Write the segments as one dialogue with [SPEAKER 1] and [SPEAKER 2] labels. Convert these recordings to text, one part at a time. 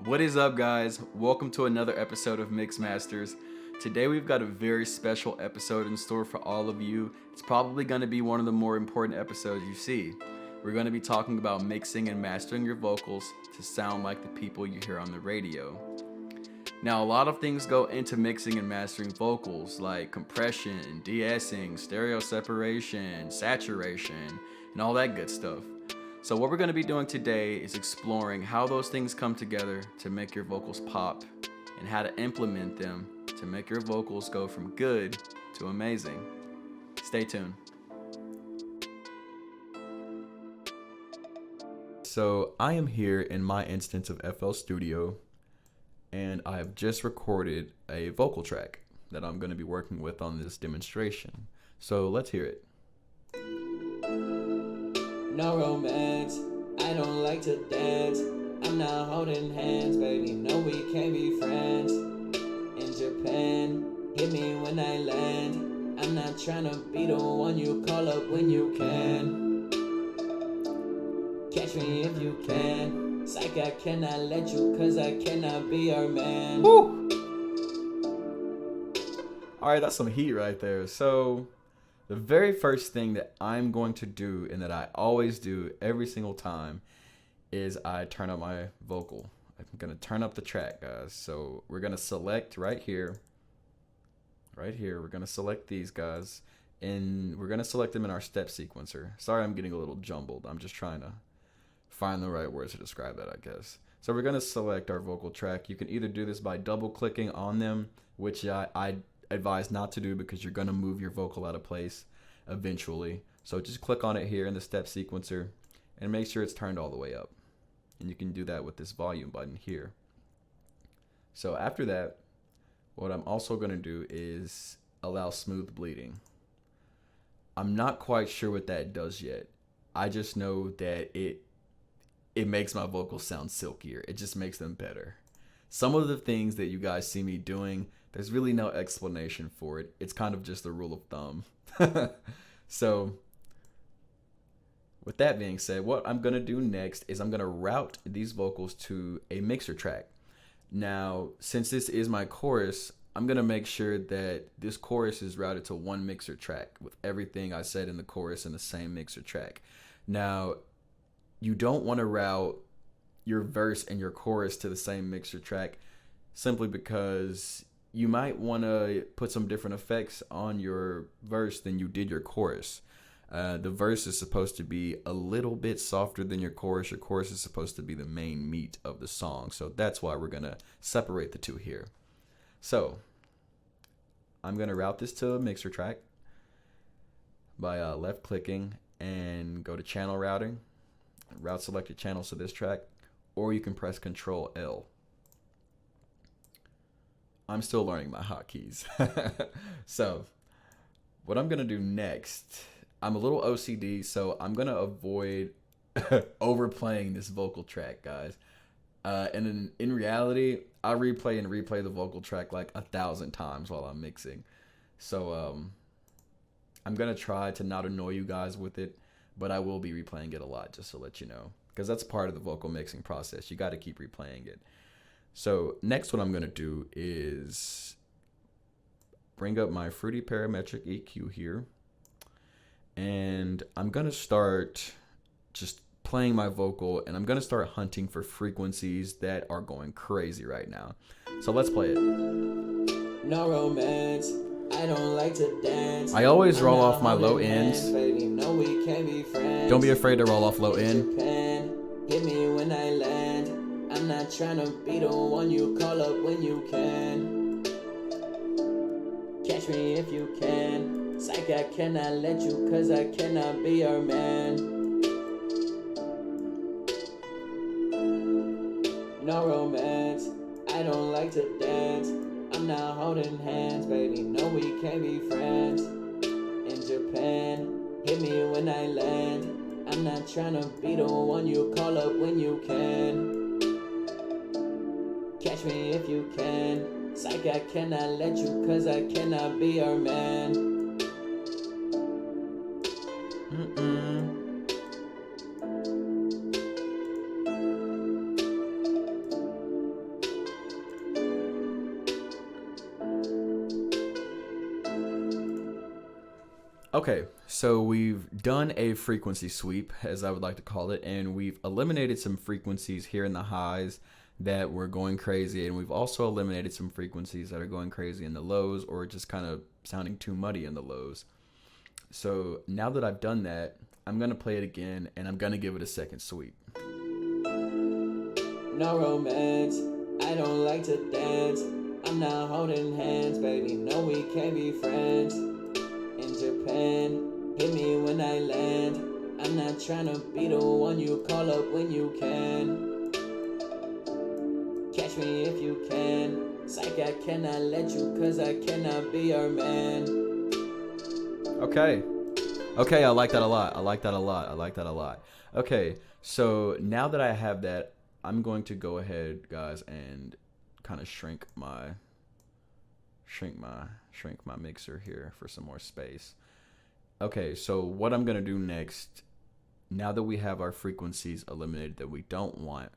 [SPEAKER 1] What is up, guys? Welcome to another episode of Mix Masters. Today, we've got a very special episode in store for all of you. It's probably going to be one of the more important episodes you see. We're going to be talking about mixing and mastering your vocals to sound like the people you hear on the radio. Now, a lot of things go into mixing and mastering vocals, like compression, de-essing, stereo separation, saturation, and all that good stuff. So what we're going to be doing today is exploring how those things come together to make your vocals pop and how to implement them to make your vocals go from good to amazing. Stay tuned. So I am here in my instance of FL Studio, and I have just recorded a vocal track that I'm going to be working with on this demonstration. So let's hear it.
[SPEAKER 2] No romance, I don't like to dance. I'm not holding hands, baby, no we can't be friends. In Japan, hit me when I land. I'm not trying to be the one you call up when you can. Catch me if you can. Psych, I cannot let you, cause I cannot be your man.
[SPEAKER 1] Woo! Alright, that's some heat right there. So the very first thing that I'm going to do, and that I always do every single time, is I turn up my vocal. I'm going to turn up the track, guys. So we're going to select right here. Right here, we're going to select these guys. And we're going to select them in our step sequencer. Sorry, I'm getting a little jumbled. I'm just trying to find the right words to describe that, I guess. So we're going to select our vocal track. You can either do this by double clicking on them, which I advise not to do because you're going to move your vocal out of place eventually. So just click on it here in the step sequencer and make sure it's turned all the way up. And you can do that with this volume button here. So after that, what I'm also going to do is allow smooth bleeding. I'm not quite sure what that does yet. I just know that it makes my vocals sound silkier. It just makes them better. Some of the things that you guys see me doing, there's really no explanation for it. It's kind of just a rule of thumb. So with that being said, what I'm going to do next is I'm going to route these vocals to a mixer track. Now, since this is my chorus, I'm going to make sure that this chorus is routed to one mixer track with everything I said in the chorus in the same mixer track. Now, you don't want to route your verse and your chorus to the same mixer track simply because you might want to put some different effects on your verse than you did your chorus. The verse is supposed to be a little bit softer than your chorus. Your chorus is supposed to be the main meat of the song. So that's why we're going to separate the two here. So I'm going to route this to a mixer track by left clicking and go to channel routing. Route selected channels to this track, or you can press Control L. I'm still learning my hotkeys. So what I'm going to do next, I'm a little OCD, so I'm going to avoid overplaying this vocal track, guys. And in reality, I replay and replay the vocal track like 1,000 times while I'm mixing. So I'm going to try to not annoy you guys with it, but I will be replaying it a lot just to let you know, because that's part of the vocal mixing process. You got to keep replaying it. So next what I'm going to do is bring up my Fruity Parametric EQ here. And I'm going to start just playing my vocal, and I'm going to start hunting for frequencies that are going crazy right now. So let's play it.
[SPEAKER 2] No romance, I don't like to dance.
[SPEAKER 1] I always roll off my low ends.
[SPEAKER 2] Baby, no we can't be friends.
[SPEAKER 1] Don't be afraid to roll off low end.
[SPEAKER 2] Japan, hit me when I land. I'm not trying to be the one you call up when you can. Catch me if you can. Psych, I cannot let you, cause I cannot be your man. No romance, I don't like to dance. I'm not holding hands, baby, no we can't be friends. In Japan, hit me when I land. I'm not trying to be the one you call up when you can. Catch me if you can. Psych, I cannot let you, cause I cannot be your man.
[SPEAKER 1] Okay, so we've done a frequency sweep, as I would like to call it, and we've eliminated some frequencies here in the highs that were going crazy, and we've also eliminated some frequencies that are going crazy in the lows or just kind of sounding too muddy in the lows. So now that I've done that, I'm going to play it again, and I'm going to give it a second sweep.
[SPEAKER 2] No romance, I don't like to dance. I'm not holding hands, baby, no we can't be friends. In Japan, hit me when I land. I'm not trying to be the one you call up when you can. Catch me if you can. Psych, I cannot let you, cause I cannot be your man.
[SPEAKER 1] Okay. Okay, I like that a lot. I like that a lot. I like that a lot. Okay, so now that I have that, I'm going to go ahead, guys, and kind of shrink my mixer here for some more space. Okay, so what I'm gonna do next, now that we have our frequencies eliminated that we don't want,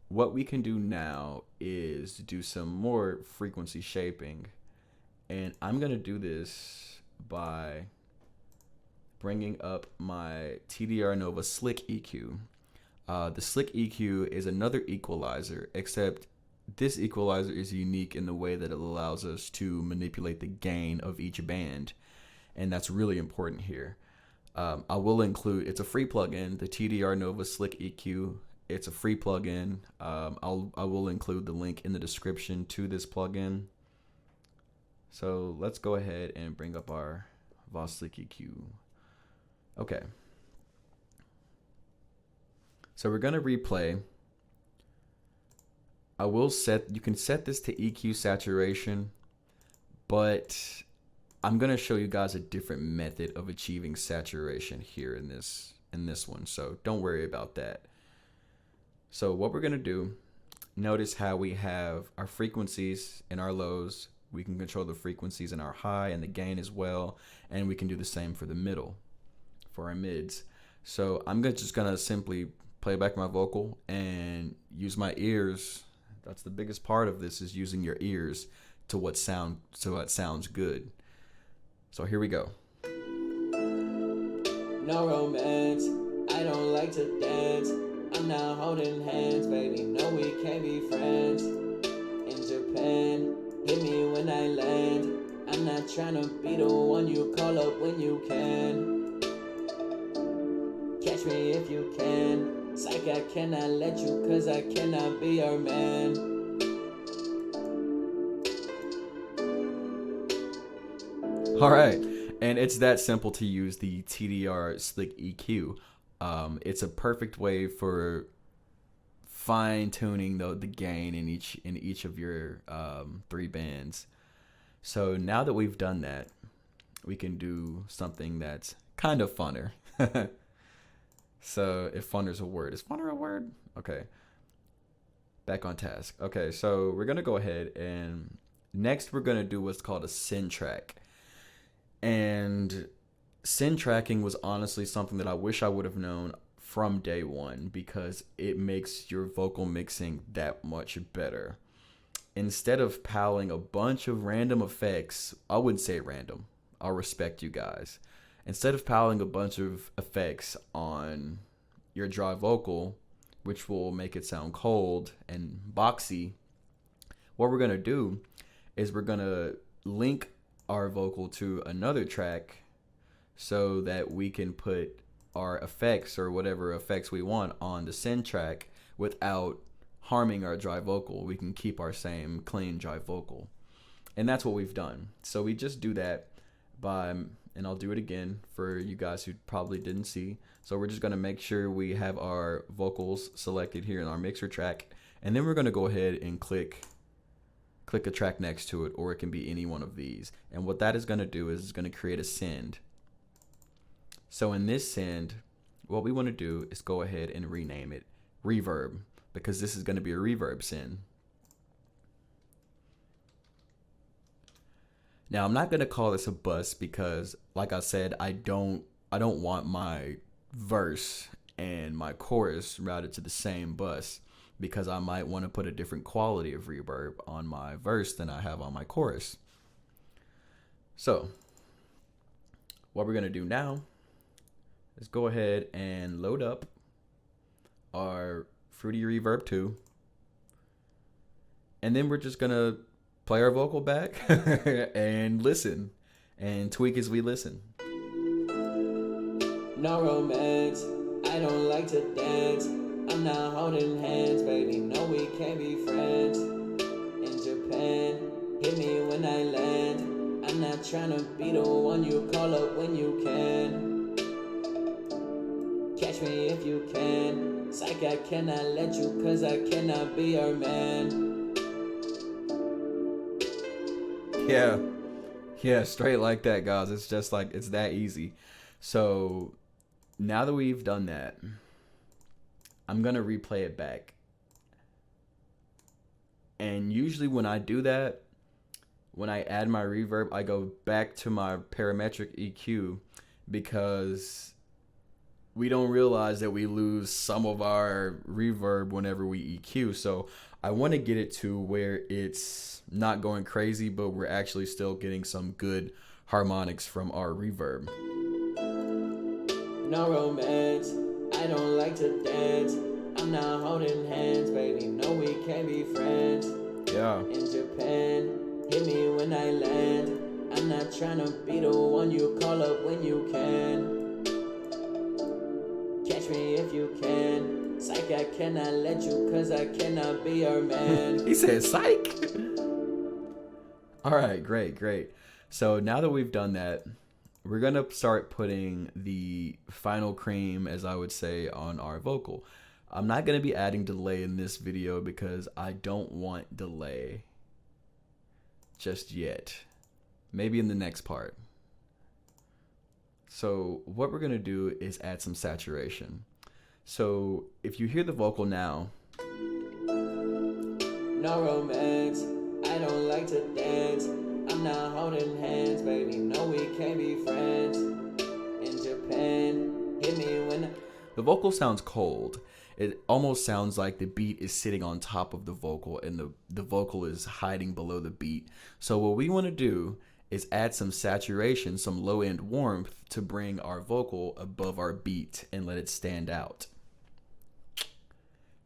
[SPEAKER 1] what we can do now is do some more frequency shaping, and I'm gonna do this by bringing up my TDR Nova Slick EQ. The Slick EQ is another equalizer, except this equalizer is unique in the way that it allows us to manipulate the gain of each band, and that's really important here. I will include, it's a free plugin, the TDR Nova Slick EQ. It's a free plugin. I will include the link in the description to this plugin. So let's go ahead and bring up our Voss Slick EQ. Okay. So we're gonna replay. I will set, you can set this to EQ saturation, but I'm gonna show you guys a different method of achieving saturation here in this one. So don't worry about that. So what we're gonna do, notice how we have our frequencies and our lows. We can control the frequencies in our high and the gain as well, and we can do the same for the middle, for our mids. So I'm just gonna simply play back my vocal and use my ears. That's the biggest part of this, is using your ears to what sounds good. So here we go.
[SPEAKER 2] No romance, I don't like to dance. I'm not holding hands, baby, no we can't be friends. In Japan, hit me when I land. I'm not trying to be the one you call up when you can. Catch me if you can. Psych, I cannot let you, cause I cannot be your man.
[SPEAKER 1] All right, and it's that simple to use the TDR Slick EQ. It's a perfect way for fine-tuning the gain in each of your three bands. So now that we've done that, we can do something that's kind of funner. So if funner's a word, is funner a word? Okay, back on task. Okay, so we're gonna go ahead and next we're gonna do what's called a send track. And send tracking was honestly something that I wish I would have known from day one, because it makes your vocal mixing that much better. Instead of piling a bunch of random effects, I wouldn't say random, I'll respect you guys. Instead of piling a bunch of effects on your dry vocal, which will make it sound cold and boxy, what we're gonna do is we're gonna link our vocal to another track so that we can put our effects or whatever effects we want on the send track without harming our dry vocal. We can keep our same clean dry vocal, and that's what we've done. So we just do that by, and I'll do it again for you guys who probably didn't see. So we're just gonna make sure we have our vocals selected here in our mixer track, and then we're gonna go ahead and click a track next to it, or it can be any one of these. And what that is gonna do is it's gonna create a send. So in this send, what we wanna do is go ahead and rename it reverb, because this is gonna be a reverb send. Now I'm not gonna call this a bus because, like I said, I don't want my verse and my chorus routed to the same bus, because I might want to put a different quality of reverb on my verse than I have on my chorus. So what we're gonna do now is go ahead and load up our Fruity Reverb 2. And then we're just gonna play our vocal back and listen and tweak as we listen.
[SPEAKER 2] No romance, I don't like to dance. I'm not holding hands, baby, no we can't be friends. In Japan, hit me when I land. I'm not trying to be the one you call up when you can. Catch me if you can. Psych, I cannot let you, cause I cannot be your man.
[SPEAKER 1] Yeah, straight like that, guys. It's just like, it's that easy. So now that we've done that, I'm gonna replay it back. And usually when I do that, when I add my reverb, I go back to my parametric EQ, because we don't realize that we lose some of our reverb whenever we EQ. So I want to get it to where it's not going crazy, but we're actually still getting some good harmonics from our reverb.
[SPEAKER 2] No romance, I don't like to dance. I'm not holding hands, baby, no we can't be friends.
[SPEAKER 1] Yeah.
[SPEAKER 2] In Japan, hit me when I land. I'm not trying to be the one you call up when you can. Catch me if you can. Psych, I cannot let you, cause I cannot be your man.
[SPEAKER 1] He said psych. All right, great. So now that we've done that, we're gonna start putting the final cream, as I would say, on our vocal. I'm not gonna be adding delay in this video because I don't want delay just yet. Maybe in the next part. So what we're gonna do is add some saturation. So if you hear the vocal now,
[SPEAKER 2] no romance, I don't like to dance. I'm not holding hands, baby, no we can't be friends. In Japan, hit me when
[SPEAKER 1] the vocal sounds cold. It almost sounds like the beat is sitting on top of the vocal and the vocal is hiding below the beat. So what we want to do is add some saturation, some low end warmth to bring our vocal above our beat and let it stand out.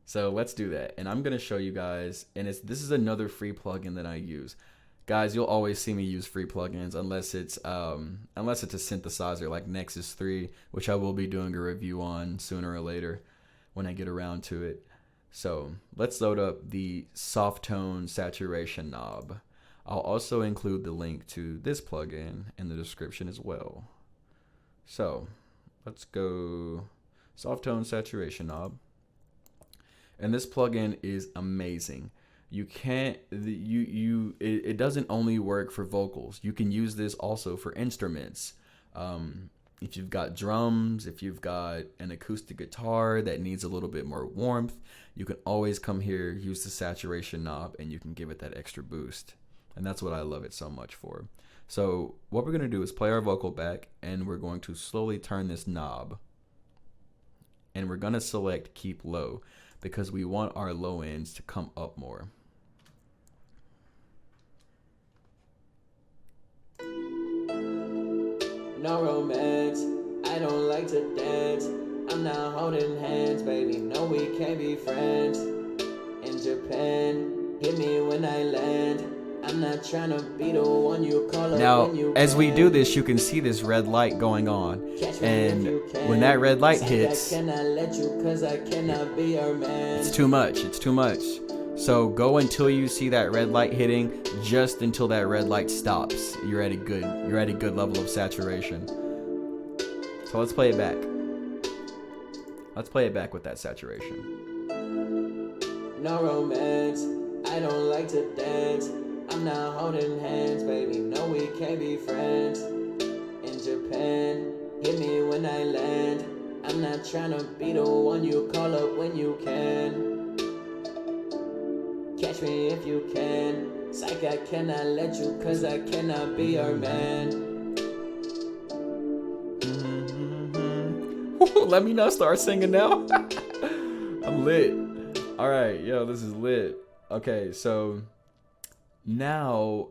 [SPEAKER 1] So let's do that. And I'm going to show you guys, and this is another free plugin that I use. Guys, you'll always see me use free plugins unless it's a synthesizer like Nexus 3, which I will be doing a review on sooner or later when I get around to it. So let's load up the soft tone saturation knob. I'll also include the link to this plugin in the description as well. So let's go soft tone saturation knob. And this plugin is amazing. You can't, it doesn't only work for vocals. You can use this also for instruments. If you've got drums, if you've got an acoustic guitar that needs a little bit more warmth, you can always come here, use the saturation knob, and you can give it that extra boost. And that's what I love it so much for. So what we're gonna do is play our vocal back, and we're going to slowly turn this knob. And we're gonna select keep low, because we want our low ends to come up more.
[SPEAKER 2] No romance, I don't like to dance. I'm not holding hands, baby, no we can't be friends. In Japan, hit me when I land. I'm not trying to be the one you call up
[SPEAKER 1] now,
[SPEAKER 2] when you
[SPEAKER 1] as
[SPEAKER 2] can.
[SPEAKER 1] we do this, you can see this red light going on. And when that red light hits,
[SPEAKER 2] I cannot let you, cause I cannot be your man.
[SPEAKER 1] it's too much. It's too much. So go until you see that red light hitting, just until that red light stops. You're at a good level of saturation. So let's play it back. Let's play it back with that saturation.
[SPEAKER 2] No romance, I don't like to dance. I'm not holding hands, baby, no we can't be friends. In Japan, hit me when I land. I'm not trying to be the one you call up when you can. Catch me if you can. Psych, I cannot let you, cause I cannot be your man.
[SPEAKER 1] Let me not start singing now. I'm lit. All right, yo, this is lit. Okay, so now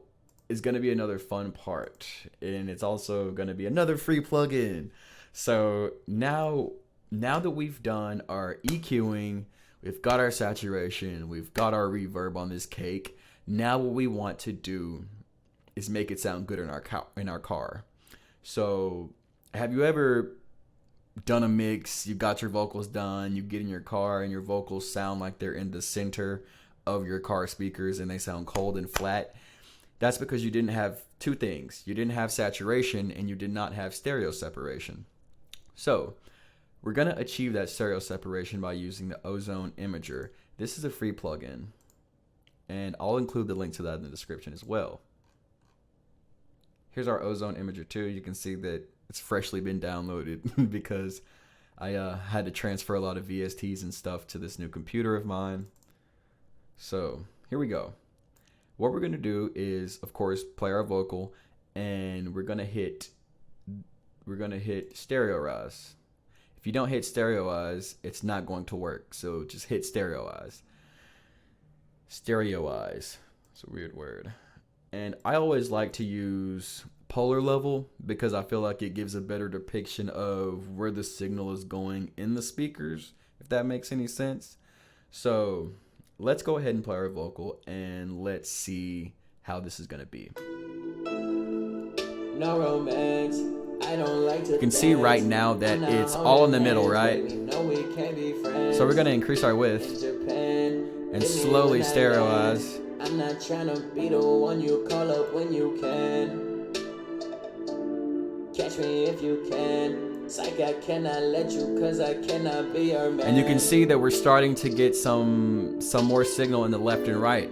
[SPEAKER 1] is going to be another fun part, and it's also going to be another free plugin. So now that we've done our EQing, we've got our saturation, we've got our reverb on this cake. Now what we want to do is make it sound good in our car. So have you ever done a mix, you got your vocals done, you get in your car and your vocals sound like they're in the center of your car speakers and they sound cold and flat? That's because you didn't have two things. You didn't have saturation and you did not have stereo separation. So we're going to achieve that stereo separation by using the Ozone Imager. This is a free plugin, and I'll include the link to that in the description as well. Here's our Ozone Imager 2. You can see that it's freshly been downloaded because I had to transfer a lot of VSTs and stuff to this new computer of mine. So here we go. What we're going to do is, of course, play our vocal, and we're going to hit stereoize. If you don't hit stereoize, it's not going to work. So just hit stereoize. Stereoize. It's a weird word. And I always like to use polar level because I feel like it gives a better depiction of where the signal is going in the speakers, if that makes any sense. So let's go ahead and play our vocal and let's see how this is going to be.
[SPEAKER 2] No romance. I don't like to
[SPEAKER 1] You can see right now that it's all in the middle, right? So we're going to increase our width and slowly stereoize.
[SPEAKER 2] I'm not trying to be the one you call up when you can. Catch me if you can. Psych, I cannot let you cause I cannot be your man.
[SPEAKER 1] And you can see that we're starting to get some more signal in the left and right.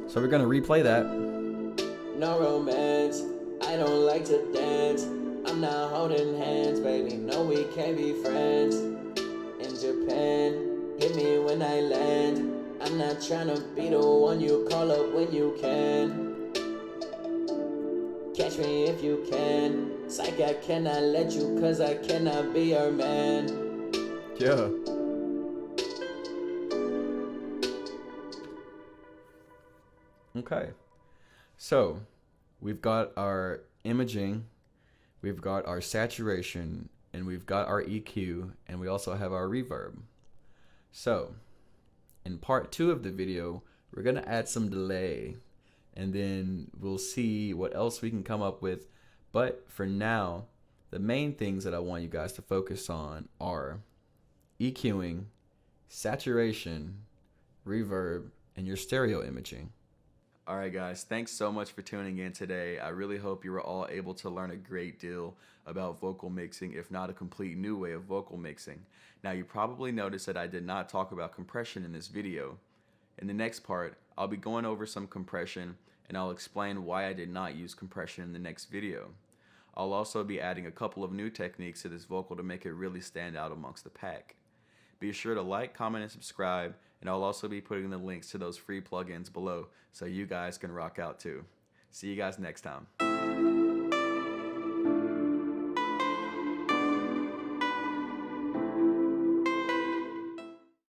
[SPEAKER 1] So we're going to replay that.
[SPEAKER 2] No romance. I don't like to dance. I'm not holding hands, baby. No, we can't be friends. In Japan, hit me when I land. I'm not trying to be the one you call up when you can. Catch me if you can. Psych, I cannot let you cause I cannot be your man.
[SPEAKER 1] Yeah. Okay. So we've got our imaging, we've got our saturation, and we've got our EQ, and we also have our reverb. So in part 2 of the video, we're going to add some delay, and then we'll see what else we can come up with. But for now, the main things that I want you guys to focus on are EQing, saturation, reverb, and your stereo imaging. Alright guys, thanks so much for tuning in today. I really hope you were all able to learn a great deal about vocal mixing, if not a complete new way of vocal mixing. Now you probably noticed that I did not talk about compression in this video. In the next part, I'll be going over some compression and I'll explain why I did not use compression in the next video. I'll also be adding a couple of new techniques to this vocal to make it really stand out amongst the pack. Be sure to like, comment, and subscribe, and I'll also be putting the links to those free plugins below so you guys can rock out too. See you guys next time.